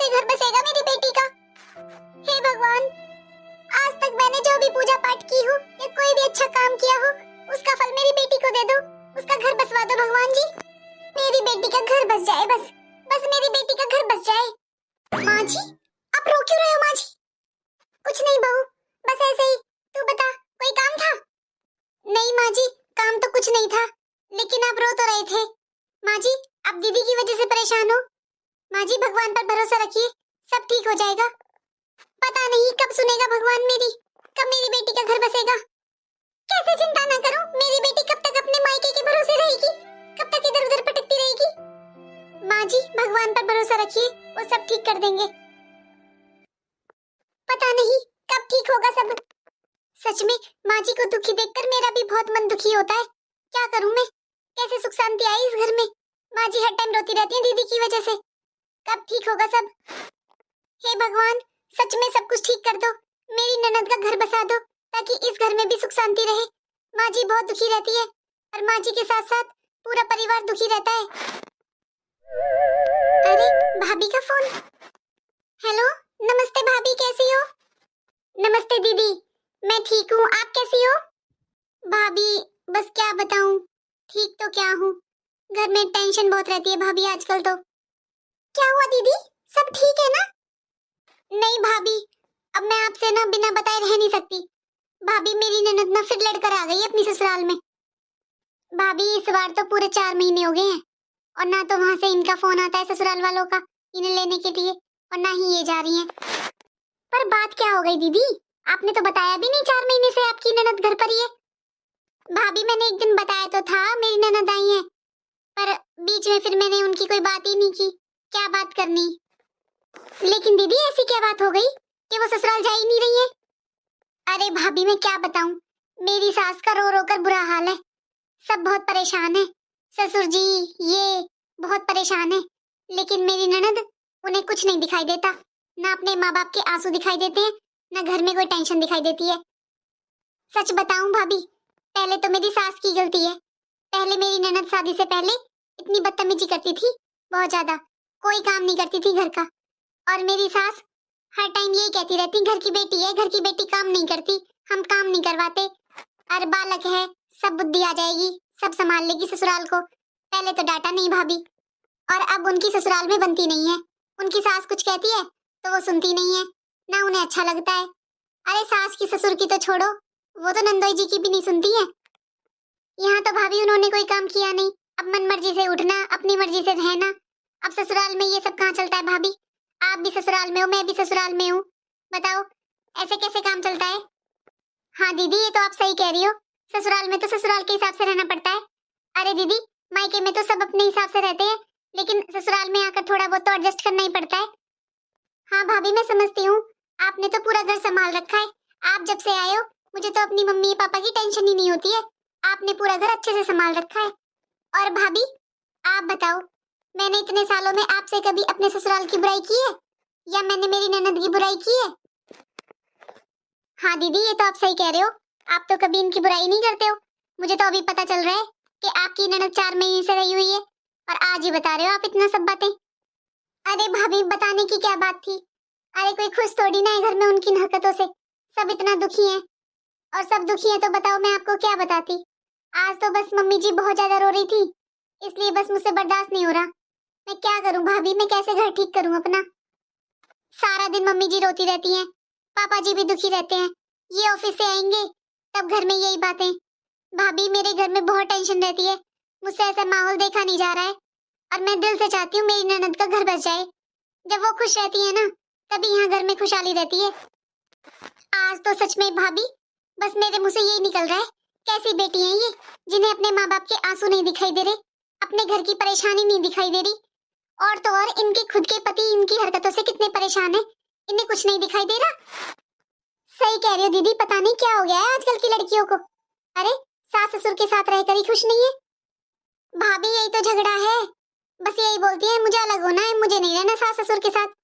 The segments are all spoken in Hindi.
कोई घर बसेगा मेरी बेटी का। हे भगवान, आज तक मैंने जो भी पूजा पाठ की हो या कोई भी अच्छा काम किया हो, उसका फल मेरी बेटी को दे दो, उसका घर बसवा दो भगवान जी। मेरी बेटी का घर बस जाए, बस बस मेरी बेटी का घर बस जाए। माँ जी, आप रो क्यों रहे हो माँ जी? कुछ नहीं बहू, बस ऐसे ही। तू बता, कोई काम था? नहीं माँ जी, काम तो कुछ नहीं था, लेकिन आप रो तो रहे थे। माँ जी, आप दीदी की वजह से परेशान हो। माँ जी, भगवान पर भरोसा रखिए, सब ठीक हो जाएगा। पता नहीं कब सुनेगा भगवान मेरी, कब मेरी बेटी का घर बसेगा। कैसे चिंता ना करूं, मेरी बेटी कब तक अपने मायके के भरोसे रहेगी, कब तक इधर उधर भटकती रहेगी। माँ जी, भगवान पर भरोसा रखिए, वो सब ठीक कर देंगे। पता नहीं कब ठीक होगा सब। सच में माँ जी को दुखी देखकर मेरा भी बहुत मन दुखी होता है। क्या करूं मैं, कैसे सुख शांति आई इस घर में। माँ जी हर टाइम रोती रहती है दीदी की वजह से। कब ठीक होगा सब। हे भगवान, सच में सब कुछ ठीक कर दो, मेरी ननद का घर बसा दो, ताकि इस घर में भी सुख शांति रहे। माँ जी बहुत दुखी रहती है, और माँ जी के साथ साथ पूरा परिवार दुखी रहता है। अरे भाभी का फोन। हेलो, नमस्ते भाभी, कैसी हो? नमस्ते दीदी, मैं ठीक हूँ, आप कैसी हो? भाभी बस क्या बताऊं, ठीक तो क्या हूँ, घर में टेंशन बहुत रहती है भाभी आजकल तो। क्या हुआ दीदी, सब ठीक है ना? नहीं भाभी, अब मैं आपसे ना बिना बताए रह नहीं सकती। भाभी मेरी ननद ना फिर लड़कर आ गई अपनी ससुराल में। भाभी इस बार तो पूरे 4 महीने हो गए हैं, और ना तो वहां से इनका फोन आता है ससुराल वालों का इन्हें लेने के लिए, और ना ही ये जा रही हैं। पर बात क्या हो गई दीदी, आपने तो बताया भी नहीं 4 महीने से आपकी ननद घर पर ही है। भाभी मैंने एक दिन बताया तो था मेरी ननद आई है, पर बीच में फिर मैंने उनकी कोई बात ही नहीं की, क्या बात करनी। लेकिन दीदी ऐसी क्या बात हो गई कि वो ससुराल जा ही नहीं रही है? अरे भाभी मैं क्या बताऊं, मेरी सास का रो रो कर बुरा हाल है, सब बहुत परेशान है। ससुर जी ये बहुत परेशान है, लेकिन मेरी ननद, उन्हें कुछ नहीं दिखाई देता, ना अपने माँ बाप के आंसू दिखाई देते हैं, ना घर में कोई टेंशन दिखाई देती है। सच बताऊं भाभी, पहले तो मेरी सास की गलती है। पहले मेरी ननद शादी से पहले इतनी बदतमीजी करती थी, बहुत ज्यादा, कोई काम नहीं करती थी घर का। और मेरी सास हर टाइम यही कहती रहती, घर की बेटी है, घर की बेटी काम नहीं करती, हम काम नहीं करवाते, और बालक है, सब बुद्धि आ जाएगी, सब संभाल लेगी ससुराल को। पहले तो डांटा नहीं भाभी, और अब उनकी ससुराल में बनती नहीं है। उनकी सास कुछ कहती है तो वो सुनती नहीं है, ना उन्हें अच्छा लगता है। अरे सास की ससुर की तो छोड़ो, वो तो नंदोई जी की भी नहीं सुनती है। यहाँ तो भाभी उन्होंने कोई काम किया नहीं, अब मन मर्जी से उठना, अपनी मर्जी से रहना। अब ससुराल में ये सब कहाँ चलता है भाभी? आप भी ससुराल में हो, मैं भी ससुराल में हूँ, बताओ ऐसे कैसे काम चलता है? हाँ दीदी ये तो आप सही कह रही हो, ससुराल में तो ससुराल के हिसाब से रहना पड़ता है। अरे दीदी, मायके में तो सब अपने हिसाब से रहते हैं, लेकिन ससुराल में आकर थोड़ा बहुत तो एडजस्ट करना ही पड़ता है। हाँ भाभी मैं समझती हूँ, आपने तो पूरा घर संभाल रखा है। आप जब से आए हो मुझे तो अपनी मम्मी पापा की टेंशन ही नहीं होती है, आपने पूरा घर अच्छे से संभाल रखा है। और भाभी आप बताओ, मैंने इतने सालों में आपसे कभी अपने ससुराल की बुराई की है, या मैंने मेरी ननद की बुराई की है? हाँ दीदी ये तो आप सही कह रहे हो, आप तो कभी इनकी बुराई नहीं करते हो। मुझे तो अभी पता चल रहा है कि आपकी ननद 4 महीने से रही हुई है, और आज ही बता रहे हो आप इतना सब बातें। अरे भाभी बताने की क्या बात थी, अरे कोई खुश थोड़ी ना है घर में उनकी हरकतों से, सब इतना दुखी हैं, और सब दुखी हैं तो बताओ मैं आपको क्या बताती। आज तो बस मम्मी जी बहुत ज्यादा रो रही थी, इसलिए बस मुझसे बर्दाश्त नहीं हो रहा। मैं क्या करूं भाभी, मैं कैसे घर ठीक करूं अपना? सारा दिन मम्मी जी रोती रहती हैं, पापा जी भी दुखी रहते हैं, ये ऑफिस से आएंगे तब घर में यही बातें। भाभी मेरे घर में बहुत टेंशन रहती है, मुझसे ऐसा माहौल देखा नहीं जा रहा है, और मैं दिल से चाहती हूँ मेरी ननद का घर बस जाए। जब वो खुश रहती है ना, तभी यहाँ घर में खुशहाली रहती है। आज तो सच में भाभी बस मेरे मुंह से यही निकल रहा है, कैसी बेटी है ये, जिन्हें अपने माँ बाप के आंसू नहीं दिखाई दे रहे, अपने घर की परेशानी नहीं दिखाई दे रही, और तो और इनके खुद के पति इनकी हरकतों से कितने परेशान है, इन्हें कुछ नहीं दिखाई दे रहा। सही कह रही हो दीदी, पता नहीं क्या हो गया है आजकल की लड़कियों को। अरे सास ससुर के साथ रहकर ही खुश नहीं है। भाभी यही तो झगड़ा है, बस यही बोलती है मुझे अलग होना है, मुझे नहीं रहना सास ससुर के साथ।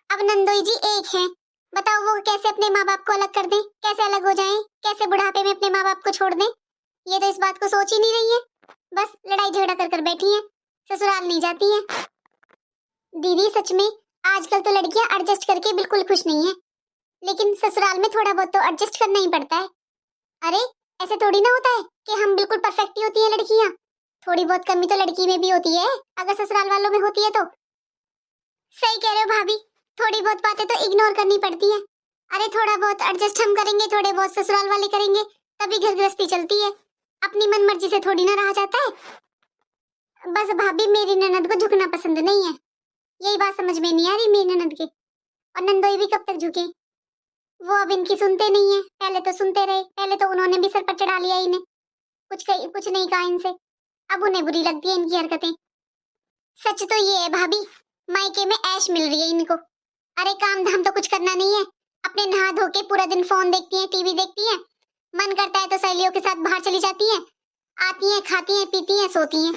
अब नंदोई जी एक हैं, बताओ वो कैसे अपने माँ बाप को अलग कर दें, कैसे अलग हो जाएं, कैसे बुढ़ापे में अपने माँ बाप को छोड़ दें? ये तो इस बात को सोच ही नहीं रही है, बस लड़ाई झगड़ा कर कर बैठी हैं, ससुराल नहीं जाती हैं। दीदी सच में आजकल तो लड़कियां एडजस्ट करके बिल्कुल खुश नहीं है, लेकिन ससुराल में थोड़ा बहुत तो एडजस्ट करना ही पड़ता है। अरे ऐसे थोड़ी ना होता है कि हम बिल्कुल परफेक्ट ही होती हैं लड़कियां। थोड़ी बहुत कमी तो लड़की में भी होती है, अगर ससुराल वालों में होती है तो। सही कह रहे हो भाभी, थोड़ी बहुत बातें तो इग्नोर करनी पड़ती है। अरे थोड़ा बहुत एडजस्ट हम करेंगे, थोड़े बहुत ससुराल वाले करेंगे, तभी घर गृहस्थी चलती है। अपनी मन मर्जी से थोड़ी ना रहा जाता है। बस भाभी मेरी ननद को झुकना पसंद नहीं है, यही बात समझ में नहीं आ रही मेरी ननद के। और नंदोई भी कब तक झुके, वो अब इनकी सुनते नहीं है। पहले तो सुनते रहे, पहले तो उन्होंने भी सर पर चढ़ा लिया इन्हें, कुछ नहीं कहा इनसे। अब उन्हें बुरी लगती है इनकी हरकतें। सच तो ये है भाभी, मायके में ऐश मिल रही है इनको। अरे काम धाम तो कुछ करना नहीं है, अपने नहा धो के पूरा दिन फोन देखती हैं, टीवी देखती हैं। मन करता है तो सहेलियों के साथ बाहर चली जाती हैं, आती हैं, खाती हैं, पीती हैं, सोती हैं।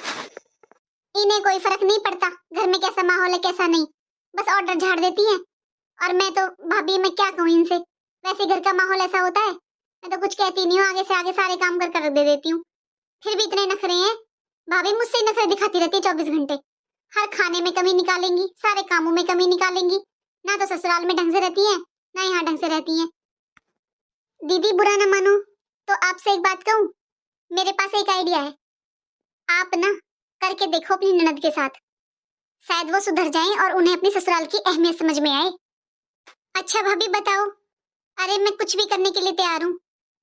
इन्हें कोई फर्क नहीं पड़ता घर में कैसा माहौल है कैसा नहीं, बस ऑर्डर झाड़ देती हैं। और मैं तो भाभी मैं क्या कहूँ इनसे, वैसे घर का माहौल ऐसा होता है, मैं तो कुछ कहती नहीं हूँ, आगे से आगे सारे काम कर कर दे देती हूँ। फिर भी इतने नखरे हैं भाभी, मुझसे नखरे दिखाती रहती है 24 घंटे। हर खाने में कमी निकालेंगी, सारे कामों में कमी निकालेंगी। ना तो ससुराल में ढंग से रहती है, ना यहाँ ढंग से रहती है। दीदी बुरा ना मानो तो आपसे एक बात कहूँ, मेरे पास एक आइडिया है। आप ना करके देखो अपनी ननद के साथ, शायद वो सुधर जाएं और उन्हें अपनी ससुराल की अहमियत समझ में आए। अच्छा भाभी बताओ। अरे मैं कुछ भी करने के लिए तैयार हूँ,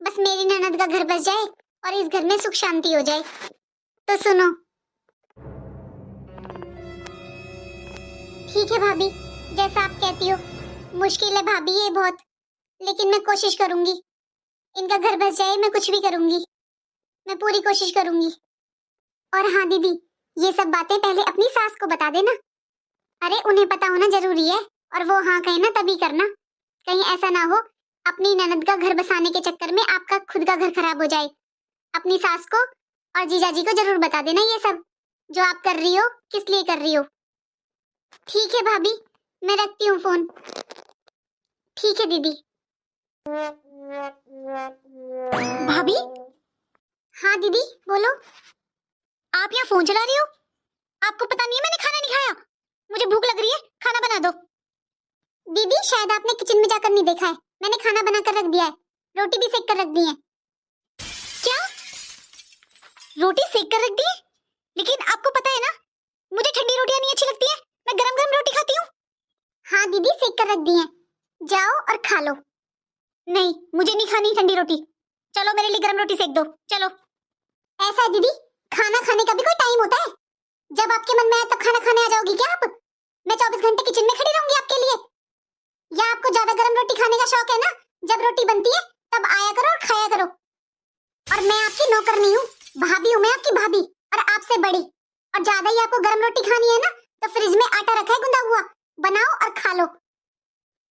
बस मेरी ननद का घर बस जाए और इस घर में सुख शांति हो जाए। तो सुनो। ठीक है भाभी, जैसा आप कहती हो। मुश्किल है भाभी ये बहुत, लेकिन मैं कोशिश करूंगी। इनका घर बस जाए, मैं कुछ भी करूंगी, मैं पूरी कोशिश करूंगी। और हाँ दीदी, ये सब बातें पहले अपनी सास को बता देना। अरे उन्हें पता होना जरूरी है, और वो हाँ कहे ना तभी करना। कहीं ऐसा ना हो अपनी ननद का घर बसाने के चक्कर में आपका खुद का घर खराब हो जाए। अपनी सास को और जीजाजी को जरूर बता देना ये सब, जो आप कर रही हो किस लिए कर रही हो। ठीक है भाभी, मैं रखती हूँ फोन। ठीक है दीदी। भाभी। हाँ दीदी बोलो। आप यहाँ फोन चला रही हो? आपको पता नहीं है मैंने खाना नहीं खाया? मुझे भूख लग रही है, खाना बना दो। दीदी शायद आपने किचन में जाकर नहीं देखा है, मैंने खाना बनाकर रख दिया है, रोटी भी सेक कर रख दी है। क्या? रोटी सेक कर रख दी है? लेकिन आपको पता है ना मुझे ठंडी रोटियां नहीं अच्छी लगती है, मैं गरम गरम रोटी खाती हूँ। हाँ दीदी सेक कर रख दी है, जाओ और खा लो। नहीं मुझे नहीं खानी ठंडी रोटी, चलो मेरे लिए गरम रोटी सेक दो, चलो। ऐसा है दीदी, खाना खाने का भी कोई टाइम होता है? जब आपके मन में आए तब खाना खाने आ जाओगी क्या आप? मैं 24 घंटे किचन में खड़ी रहूंगी आपके लिए? या आपको ज्यादा गरम रोटी खाने का शौक है ना? जब रोटी बनती है तब आया करो और खाया करो। और मैं आपकी नौकर नहीं हूँ, भाभी हूँ मैं आपकी भाभी, और आपसे बड़ी। और ज्यादा ही आपको गरम रोटी खानी है ना तो फ्रिज में आटा रखा है गुंदा हुआ, बनाओ और खा लो।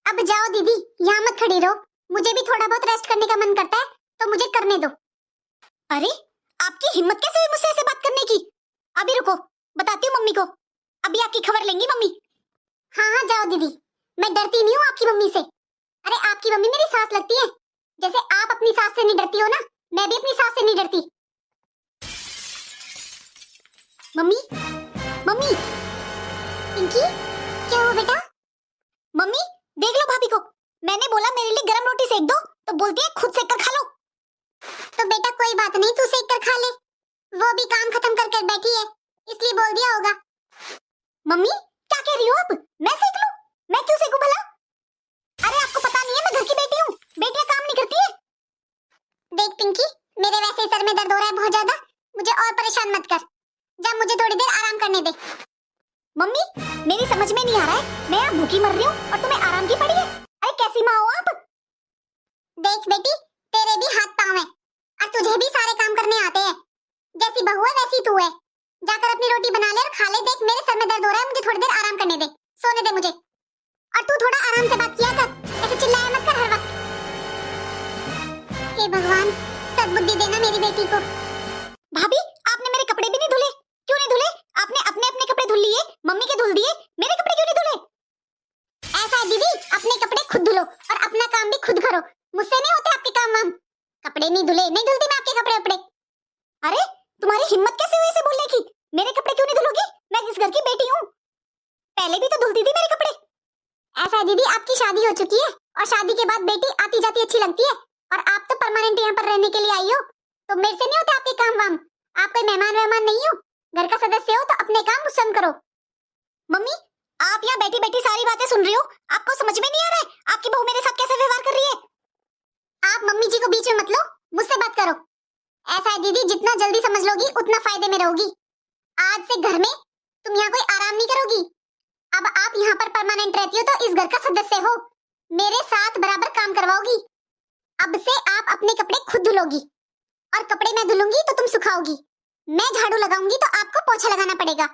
अब जाओ दीदी, यहाँ मत खड़ी रहो, मुझे भी थोड़ा बहुत रेस्ट करने का मन करता है तो मुझे करने दो। अरे आपकी हिम्मत कैसे हुई मुझसे ऐसे बात करने की? अभी रुको, बताती हूँ मम्मी को, अभी आपकी खबर लेंगी मम्मी। हाँ हाँ जाओ दीदी, मैं डरती नहीं हूँ आपकी मम्मी से। अरे आपकी मम्मी मेरी सास लगती है, जैसे आप अपनी सास से नहीं डरती हो ना, मैं भी अपनी सास से नहीं डरती। Mummy mummy. पिंकी क्या हुआ बेटा? मम्मी देख लो भाभी को, मैंने बोला मेरे लिए गरम रोटी सेक दो तो बोलती है खुद सेक कर खा लो। तो बेटा कोई बात नहीं, तू सेक कर खा ले, वो भी काम खत्म कर कर बैठी है इसलिए बोल दिया होगा। मम्मी क्या कह रही हो आप? मैं सेक लूं? मैं क्यों सेकूं भला? अरे आपको पता नहीं है मैं घर की बेटी हूँ, बेटियां काम नहीं करती है। देख पिंकी, मेरे वैसे ही सर में दर्द हो रहा है बहुत ज्यादा, मुझे और परेशान मत कर, जा मुझे थोड़ी देर आराम करने दे। मम्मी मेरी समझ में नहीं आ रहा है, मैं यहाँ भूखी मर रही हूँ और तुम्हें आराम की पड़ी है। अरे कैसी माँ हो आप? देख बेटी, तेरे भी हाथ पाँव हैं और तुझे भी सारे काम करने आते हैं, जैसी बहू है वैसी तू है। जाकर अपनी रोटी बना ले और खा ले। देख मेरे सर में दर्द हो रहा है, मुझे थोड़ी देर आराम करने दे, सोने दे मुझे। और तू थोड़ा आराम से बात किया कर, ऐसे चिल्लाया मत कर हर वक्त। हे भगवान सद्बुद्धि देना मेरी बेटी को। भाभी आपने मेरे कपड़े भी नहीं धुले? क्यों नहीं धुले? आपने अपने अपने कपड़े धुल लिए, मम्मी के धुल दिए, मेरे कपड़े क्यों नहीं धुले? ऐसा है दीदी, अपने कपड़े खुद धुलो और अपना काम भी खुद करो, मुझसे नहीं होते आपके काम वाम। कपड़े नहीं धुले, नहीं धुलती मैं आपके कपड़े वपड़े। अरे तुम्हारी हिम्मत कैसे हुई ऐसे बोलने की? मेरे कपड़े क्यों नहीं धुलोगी? मैं इस घर की बेटी हूँ, पहले भी तो धुलती थी मेरे कपड़े। ऐसा है दीदी, आपकी शादी हो चुकी है और शादी के बाद बेटी आती जाती अच्छी लगती है, और आप तो परमानेंट यहाँ पर रहने के लिए आई हो, तो मेरे से नहीं होते आपके काम वाम। आप कोई मेहमान नहीं हो, घर का सदस्य हो, तो अपने काम स्वयं करो। मम्मी, आप यहाँ बैठी बैठी सारी बातें सुन रही हो, आपको समझ में नहीं आ रहा है आपकी बहू मेरे साथ कैसे व्यवहार कर रही है? आप मम्मी जी को बीच में मत लो, मुझसे बात करो। ऐसा है दीदी, जितना जल्दी समझ लोगी उतना फायदे में रहोगी। आज से घर में तुम यहाँ कोई आराम नहीं करोगी। अब आप यहाँ पर परमानेंट रहती हो तो इस घर का सदस्य हो, मेरे साथ बराबर काम करवाओगी। अब से आप अपने कपड़े खुद धुलोगी, और कपड़े मैं धुलूंगी तो तुम सुखाओगी। मैं झाड़ू लगाऊंगी तो आपको पोछा लगाना पड़ेगा।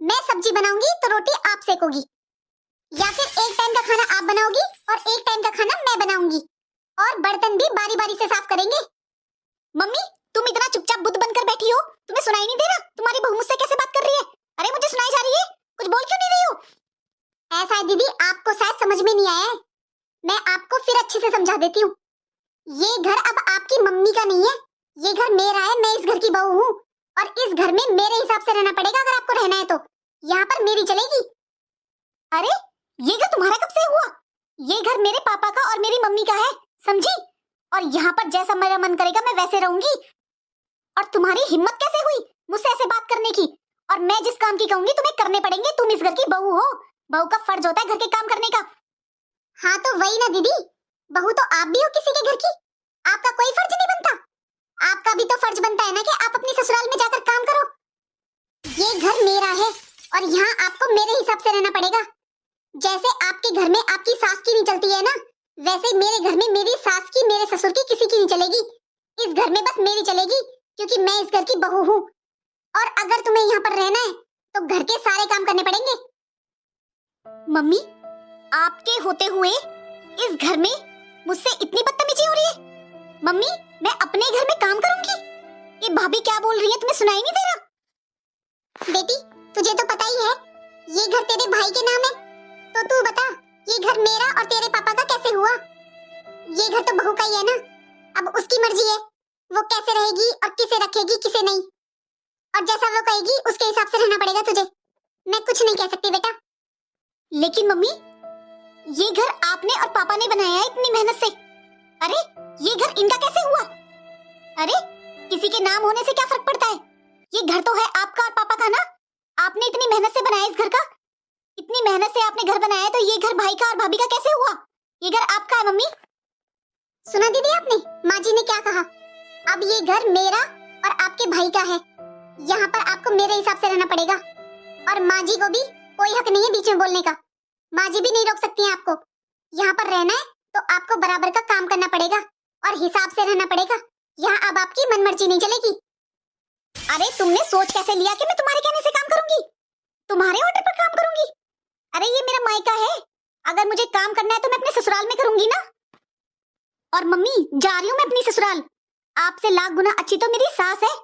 मैं सब्जी बनाऊंगी तो रोटी आप सेकोगी, या फिर एक टाइम का खाना आप बनाओगी और एक टाइम का खाना मैं बनाऊंगी, और बर्तन भी बारी बारी से साफ करेंगे। मम्मी, तुम इतना चुपचाप बुद्ध बनकर बैठी हो, तुम्हें सुनाई नहीं दे रहा तुम्हारी बहू मुझसे कैसे बात कर रही है? अरे मुझे सुनाई जा रही है, कुछ बोल क्यों नहीं रही हो? ऐसा है दीदी, आपको शायद समझ में नहीं आया है, मैं आपको फिर अच्छे से समझा देती हूँ। ये घर अब आपकी मम्मी का नहीं है, ये घर मेरा है, मैं इस घर की बहू हूँ, और इस घर में मेरे हिसाब से रहना पड़ेगा। अगर आपको रहना है तो यहाँ पर मेरी चलेगी। अरे ये घर तुम्हारा कब से हुआ? ये घर मेरे पापा का और मेरी मम्मी का है, समझी? और यहाँ पर जैसा मेरा मन करेगा मैं वैसे रहूंगी। और तुम्हारी हिम्मत कैसे हुई मुझसे ऐसे बात करने की? और मैं जिस काम की कहूंगी तुम्हें करने पड़ेंगे, तुम इस घर की बहू हो, बहू का फर्ज होता है घर के काम करने का। हाँ तो वही ना दीदी, बहू तो आप भी हो किसी के घर की, आपका कोई फर्ज नहीं बनता? आपका भी तो फर्ज बनता है ना कि आप अपनी ससुराल में जाकर काम करो। ये घर मेरा है और यहाँ आपको मेरे हिसाब से रहना पड़ेगा। जैसे आपके घर में आपकी सास की नहीं चलती है ना, वैसे मेरे घर में मेरी सास की, मेरे ससुर की, किसी की नहीं चलेगी। इस घर में बस मेरी चलेगी, क्योंकि मैं इस घर की बहू हूँ। और अगर तुम्हें यहाँ पर रहना है तो घर के सारे काम करने पड़ेंगे। मम्मी, आपके होते हुए इस घर में मुझसे इतनी बदतमीजी हो रही है? मम्मी, मैं अपने घर में काम करूंगी? ये भाभी क्या बोल रही है, तुम्हें सुनाई नहीं दे रहा? बेटी, तुझे तो पता ही है ये घर तेरे भाई के नाम है, तो तू बता ये घर मेरा और तेरे पापा का कैसे हुआ? ये घर तो बहू का ही है ना, अब उसकी मर्जी है वो कैसे रहेगी और किसे रखेगी किसे नहीं, और जैसा वो कहेगी उसके हिसाब से रहना पड़ेगा तुझे। मैं कुछ नहीं कह सकती बेटा। लेकिन मम्मी, ये घर आपने और पापा ने बनाया है इतनी मेहनत से। अरे ये घर इनका कैसे हुआ? अरे किसी के नाम होने से क्या फर्क पड़ता है? ये घर तो है आपका और पापा का ना, आपने इतनी मेहनत से बनाया इस घर का, इतनी मेहनत से आपने घर बनाया है, तो ये घर भाई का और भाभी का कैसे हुआ? ये घर आपका है मम्मी। सुना दीदी आपने माँ जी ने क्या कहा? अब ये घर मेरा और आपके भाई का है, यहाँ पर आपको मेरे हिसाब से रहना पड़ेगा, और माँ जी को भी कोई हक नहीं है बीच में बोलने का। माँ जी भी नहीं रोक सकती हैं आपको। यहाँ पर रहना है तो आपको बराबर का काम करना पड़ेगा और हिसाब से रहना पड़ेगा। यहाँ अब आपकी मनमर्जी नहीं चलेगी। अरे तुमने सोच कैसे लिया कि मैं तुम्हारे कहने से काम करूंगी, तुम्हारे ऑर्डर पर काम करूंगी? अरे ये मेरा मायका है, अगर मुझे काम करना है तो मैं अपने ससुराल में करूंगी ना। और मम्मी, जा रही हूँ मैं अपनी ससुराल, आपसे लाख गुना अच्छी तो मेरी सास है।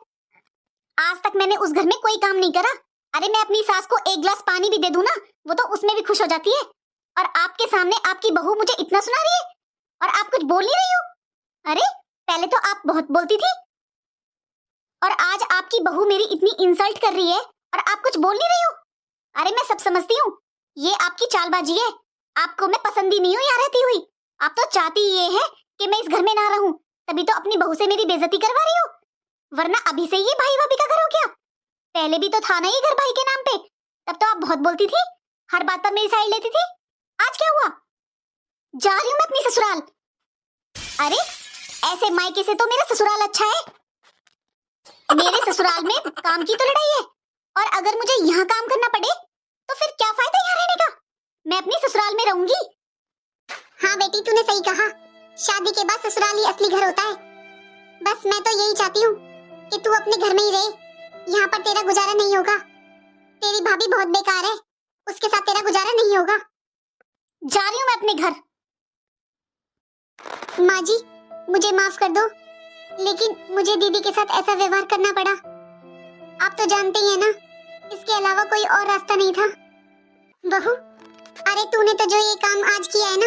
आज तक मैंने उस घर में कोई काम नहीं करा। अरे मैं अपनी सास को एक गिलास पानी भी दे दूं ना, वो तो उसमें भी खुश हो जाती है। और आपके सामने आपकी बहू मुझे इतना सुना रही है और आप कुछ बोल नहीं रही हो। अरे पहले तो आप बहुत बोलती थी, और आज आपकी बहू मेरी इतनी इंसल्ट कर रही है और आप कुछ बोल नहीं रही हो। अरे मैं सब समझती हूँ, ये आपकी चालबाजी है, आपको मैं पसंद ही नहीं हूँ यहाँ रहती हुई। आप तो चाहती ये है कि मैं इस घर में ना रहूं, तभी तो अपनी बहू से मेरी बेइज्जती करवा रही हो, वरना अभी से ये भाई भाभी का घर हो गया। पहले भी तो था ना ये घर भाई के नाम पे, तब तो आप बहुत बोलती थी, हर बात पर मेरी साइड लेती थी। आज क्या हुआ? जा रही हूँ मैं अपनी ससुराल। अरे ऐसे मायके से तो मेरा ससुराल अच्छा है, मेरे ससुराल में काम की तो लड़ाई है, और अगर मुझे यहाँ काम करना पड़े तो फिर क्या फायदा यहाँ रहने का? मैं अपनी ससुराल में रहूंगी। हाँ बेटी, तूने सही कहा, शादी के बाद ससुराल ही असली घर होता है। बस मैं तो यही चाहती हूँ कि तू अपने घर में ही रहे, यहाँ पर तेरा गुजारा नहीं होगा। तेरी भाभी बहुत बेकार है, उसके साथ तेरा गुजारा नहीं होगा। जा रही हूँ मैं अपने घर। माँ जी, मुझे माफ कर दो, लेकिन मुझे दीदी के साथ ऐसा व्यवहार करना पड़ा। आप तो जानते ही हैं ना, इसके अलावा कोई और रास्ता नहीं था। बहू, अरे तूने तो जो ये काम आज किया है ना,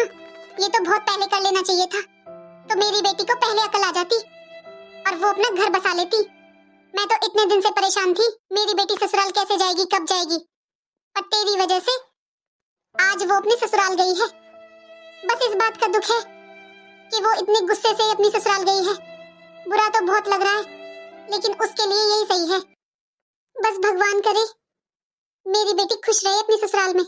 ये तो बहुत पहले कर लेना चाहिए था, तो मेरी बेटी को पहले अकल आ जाती और वो अपना घर बसा लेती। मैं तो इतने दिन से परेशान थी, मेरी बेटी ससुराल कैसे जाएगी, कब जाएगी, पर तेरी वजह से आज वो अपने ससुराल गई है। बस इस बात का दुख है कि वो इतने गुस्से से अपनी ससुराल गई है। बुरा तो बहुत लग रहा है, लेकिन उसके लिए यही सही है। बस भगवान करे मेरी बेटी खुश रहे अपनी ससुराल में।